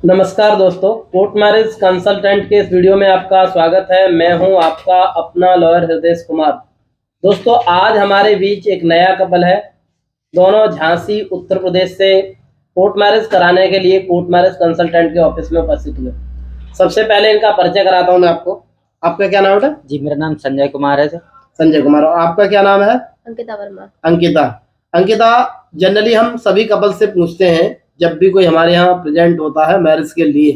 नमस्कार दोस्तों, court marriage consultant के इस वीडियो में आपका स्वागत है। मैं हूं आपका अपना लॉयर हृदय कुमार। दोस्तों, आज हमारे बीच एक नया कपल है। दोनों झांसी उत्तर प्रदेश से कोर्ट मैरिज कराने के लिए कोर्ट मैरिज कंसल्टेंट के ऑफिस में उपस्थित हुए। सबसे पहले इनका परिचय कराता हूं मैं आपको। आपका क्या नाम है? जी, मेरा नाम संजय कुमार है सर। संजय कुमार। और आपका क्या नाम है? अंकिता वर्मा। अंकिता, जनरली हम सभी कपल से पूछते हैं जब भी कोई हमारे यहाँ प्रेजेंट होता है मैरिज के लिए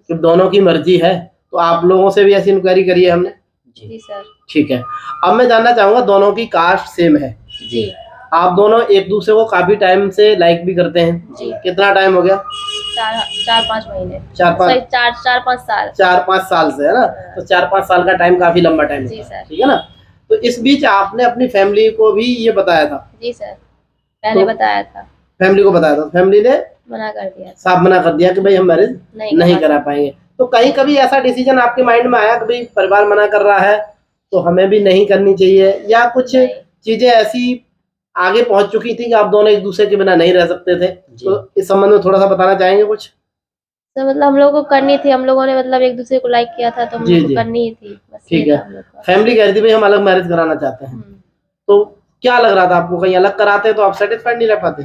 कि दोनों की मर्जी है, तो आप लोगों से भी ऐसी इंक्वायरी करी है हमने। जी सर। ठीक है। अब मैं जानना चाहूंगा, दोनों की कास्ट सेम है? जी। आप दोनों एक दूसरे को काफी टाइम से लाइक भी करते हैं? जी। कितना टाइम हो गया? 4-5 महीने। 4-5 साल से, है ना? तो 4-5 साल का टाइम काफी लंबा टाइम जी सर। ठीक है ना? तो इस बीच आपने अपनी फैमिली को भी ये बताया था? जी सर, पहले बताया था। फैमिली को बताया था, फैमिली ने मना कर दिया, साफ मना कर दिया कि भाई हम मैरिज नहीं करा पाएंगे। तो कहीं कभी ऐसा डिसीजन आपके माइंड में आया कि भाई परिवार मना कर रहा है तो हमें भी नहीं करनी चाहिए, या कुछ चीजें ऐसी आगे पहुंच चुकी थी कि आप दोनों एक दूसरे के बिना नहीं रह सकते थे? तो इस संबंध में थोड़ा सा बताना चाहेंगे कुछ? तो मतलब हम लोगों को करनी थी, हम लोगों ने मतलब एक दूसरे को लाइक किया था तो हम लोगों को करनी ही थी। ठीक है। फैमिली कह रही थी भाई हम अलग मैरिज कराना चाहते हैं, तो क्या लग रहा था आपको? कहीं अलग कराते तो आप सेटिस्फाइड नहीं रह पाते?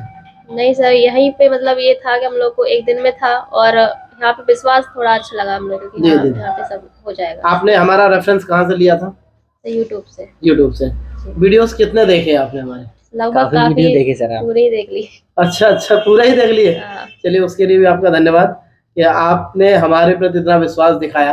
नहीं सर, यहीं पे मतलब ये था कि हम लोग को एक दिन में था और यहाँ पे विश्वास थोड़ा अच्छा लगा हम लोग को कि यहाँ पे सब हो जाएगा। आपने हमारा रेफरेंस कहाँ से लिया था? यूट्यूब से। यूट्यूब से। वीडियोस कितने देखे आपने हमारे? लगभग काफी देखे सर, पूरे ही देख लिए। अच्छा, पूरा ही देख लिए। चलिए, उसके लिए भी आपका धन्यवाद कि आपने हमारे प्रति इतना विश्वास दिखाया।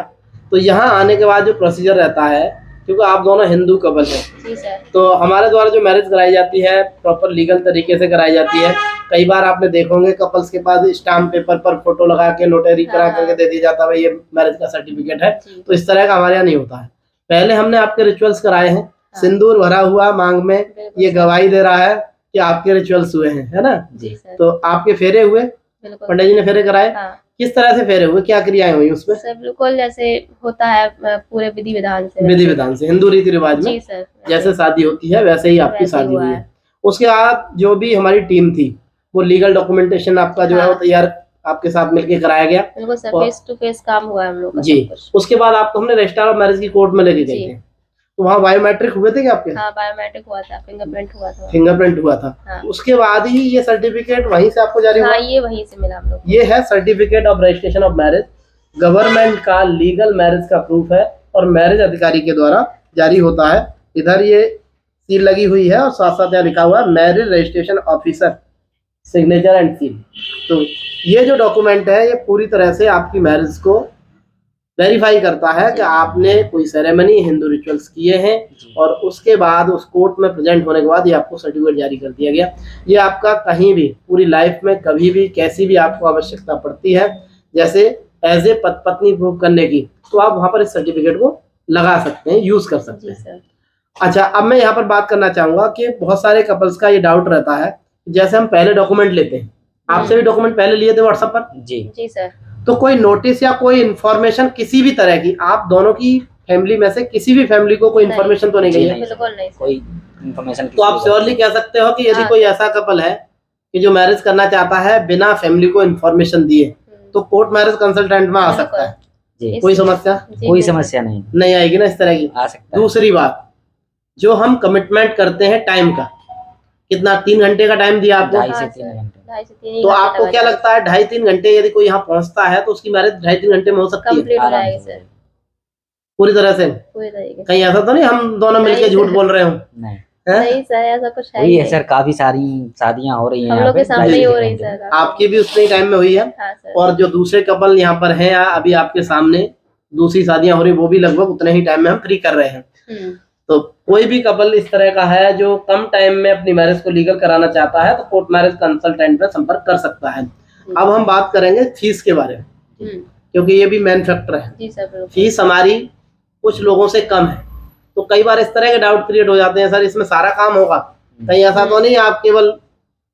तो यहाँ आने के बाद जो प्रोसीजर रहता है, क्योंकि आप दोनों हिंदू कपल हैं, तो हमारे द्वारा जो मैरिज कराई जाती है प्रॉपर लीगल तरीके से कराई जाती है। कई बार आपने देखो होंगे कपल्स के पास स्टाम्प पेपर पर फोटो लगा के नोटरी करा करके दे दिया जाता है, भाई ये मैरिज का सर्टिफिकेट है। तो इस तरह का हमारे यहाँ नहीं होता है। पहले हमने आपके रिचुअल्स कराए हैं, सिंदूर भरा हुआ मांग में, ये गवाही दे रहा है कि आपके रिचुअल्स हुए हैं, है ना? तो आपके फेरे हुए, पंडित जी ने फेरे कराए। किस तरह से फेरे हुए, क्या क्रियाएं हुई उसमें? सब बिल्कुल जैसे होता है पूरे विधि विधान से हिंदू रीति रिवाज में जैसे शादी होती है वैसे ही आपकी शादी हुई है। उसके बाद जो भी हमारी टीम थी वो लीगल डॉक्यूमेंटेशन आपका जो है वो तैयार आपके साथ मिलके कराया गया। फेस टू फेस काम हुआ हम लोग का जी। उसके बाद आपको हमने रजिस्ट्रार ऑफ मैरिज की कोर्ट में लेके गए थे, तो वहाँ बायोमेट्रिक हुए थे क्या आपके? हाँ, बायोमेट्रिक हुआ था, फिंगरप्रिंट हुआ था। हाँ। उसके बाद ही ये सर्टिफिकेट वहीं से आपको जारी हुआ? हाँ, ये वहीं से मिला हम लोग। ये है certificate of registration of marriage, government का लीगल मैरिज का प्रूफ है और मैरिज अधिकारी के द्वारा जारी होता है। इधर ये सील लगी हुई है और साथ साथ यहाँ लिखा हुआ है marriage registration officer, signature and seal. तो ये जो डॉक्यूमेंट है ये पूरी तरह से आपकी मैरिज को वेरीफाई करता है कि आपने कोई सेरेमनी हिंदू रिचुअल्स किए हैं, और उसके बाद उस कोर्ट में प्रेजेंट होने के बाद ये आपको सर्टिफिकेट जारी कर दिया गया। ये आपका कहीं भी पूरी लाइफ में कभी भी कैसी भी आपको आवश्यकता पड़ती है, जैसे एज ए पत्नी प्रूव करने की, तो आप वहाँ पर इस सर्टिफिकेट को लगा सकते हैं, यूज कर सकते हैं। अच्छा, अब मैं यहाँ पर बात करना चाहूंगा कि बहुत सारे कपल्स का ये डाउट रहता है, जैसे हम पहले डॉक्यूमेंट लेते हैं, आपसे भी डॉक्यूमेंट पहले लिए थे व्हाट्सएप पर? जी सर। तो कोई नोटिस या कोई इन्फॉर्मेशन किसी भी तरह की आप दोनों की फैमिली में से किसी भी फैमिली को कोई इन्फॉर्मेशन तो नहीं गई है? बिल्कुल नहीं कोई इन्फॉर्मेशन। तो आप श्योरली कह सकते हो कि यदि कोई ऐसा कपल है कि जो मैरिज करना चाहता है बिना फैमिली को इन्फॉर्मेशन दिए, तो कोर्ट मैरिज कंसल्टेंट में आ सकता है। कोई समस्या? कोई समस्या नहीं आएगी ना इस तरह की? आ सकता है। दूसरी बात, जो हम कमिटमेंट करते हैं टाइम का, कितना 3 घंटे का टाइम दिया आपको? 2.5 से 3 घंटे। तो आपको क्या लगता है 2.5-3 घंटे यदि कोई यहाँ पहुँचता है तो उसकी मैरिज 2.5-3 घंटे में हो सकती है? पूरी तरह से? कहीं ऐसा तो नहीं हम दोनों मिलकर झूठ बोल रहे हो? नहीं सर, ऐसा कुछ है नहीं सर। काफी सारी शादियां हो रही हैं हम लोग के सामने ही हो रही सर। आपकी भी उतने ही टाइम में हुई है? हाँ सर। और जो दूसरे कपल यहाँ पर हैं अभी आपके सामने दूसरी शादियां हो रही, वो भी लगभग उतने ही टाइम में हम फ्री कर रहे हैं। तो कोई भी कपल इस तरह का है जो कम टाइम में अपनी मैरिज को लीगल कराना चाहता है तो कोर्ट मैरिज कंसल्टेंट में संपर्क कर सकता है। अब हम बात करेंगे फीस के बारे में, क्योंकि ये भी मेन फैक्टर है। जी सर। फीस हमारी कुछ लोगों से कम है, तो कई बार इस तरह के डाउट क्रिएट हो जाते हैं, सर इसमें सारा काम होगा, कहीं ऐसा तो नहीं आप केवल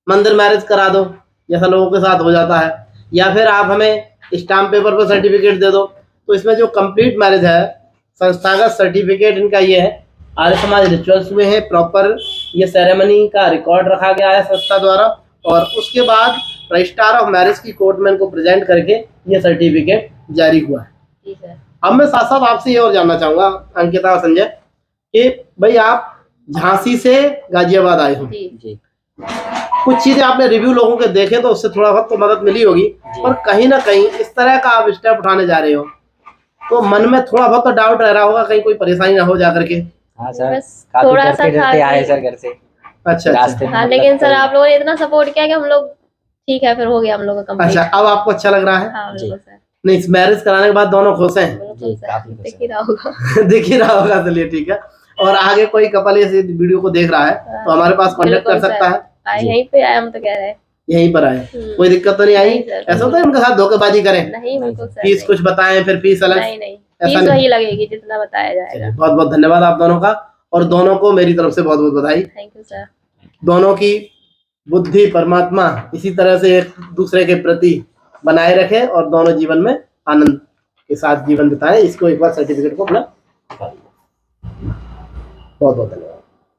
मंदिर मैरिज करा दो जैसा लोगों के साथ हो जाता है, या फिर आप हमें स्टाम्प पेपर पर सर्टिफिकेट दे दो। तो इसमें जो कंप्लीट मैरिज है, संस्थागत सर्टिफिकेट इनका ये है, आर्य समाज रिचुअल्स हुए हैं, प्रॉपर ये सेरेमनी का रिकॉर्ड रखा गया है संस्था द्वारा, और उसके बाद रजिस्ट्रार ऑफ मैरिज की कोर्ट में इनको प्रेजेंट करके ये सर्टिफिकेट जारी हुआ है। जी सर। अब मैं साथ साथ आपसे ये और जानना चाहूंगा अंकिता और संजय कि भाई आप झांसी से गाजियाबाद आए हो, जी जी कुछ चीजें आपने रिव्यू लोगों के देखे तो उससे थोड़ा बहुत तो मदद मिली होगी, पर कहीं ना कहीं इस तरह का आप स्टेप उठाने जा रहे हो तो मन में थोड़ा बहुत तो डाउट रह रहा होगा कहीं कोई परेशानी ना हो जा करके। हाँ सर, बस काफी थोड़ा सा डरते था डरते आए कि- सर घर से। अच्छा रास्ते अच्छा में हाँ मतलब लेकिन सर कोई- आप लोगों ने इतना सपोर्ट किया कि हम लोग ठीक है, फिर हो गया हम लोग का अच्छा, कंप्लीट। अब आपको अच्छा लग रहा है? हाँ बिल्कुल सर, नहीं, मैरिज कराने के बाद दोनों खुश हैं? बिल्कुल जी, सर, काफी खुश दिख है। ही रहा होगा। दिख ही रहा होगा, चलिए ठीक है। और आगे कोई कपल इस वीडियो को देख रहा है तो हमारे पास कांटेक्ट कर बिल्कुल सकता सर। है? आए जी। यहीं पे आए, हम तो कह रहे हैं। यहीं पर आए, कोई दिक्कत तो नहीं आई? नहीं सर, ऐसा होता है उनके साथ धोखेबाजी करें, नहीं बिल्कुल सर, फीस नहीं। कुछ बताएं फिर फीस अलग? नहीं नहीं, ऐसा फीस नहीं। वही लगेगी जितना बताया जाएगा। बहुत बहुत धन्यवाद आप दोनों का, और दोनों को मेरी तरफ से बहुत बहुत बधाई। Thank you sir. दोनों की बुद्धि परमात्मा इसी तरह से एक दूसरे के प्रति बनाए रखे और दोनों जीवन में आनंद के साथ जीवन बिताएं। इसको एक बार सर्टिफिकेट को अपना बहुत बहुत धन्यवाद।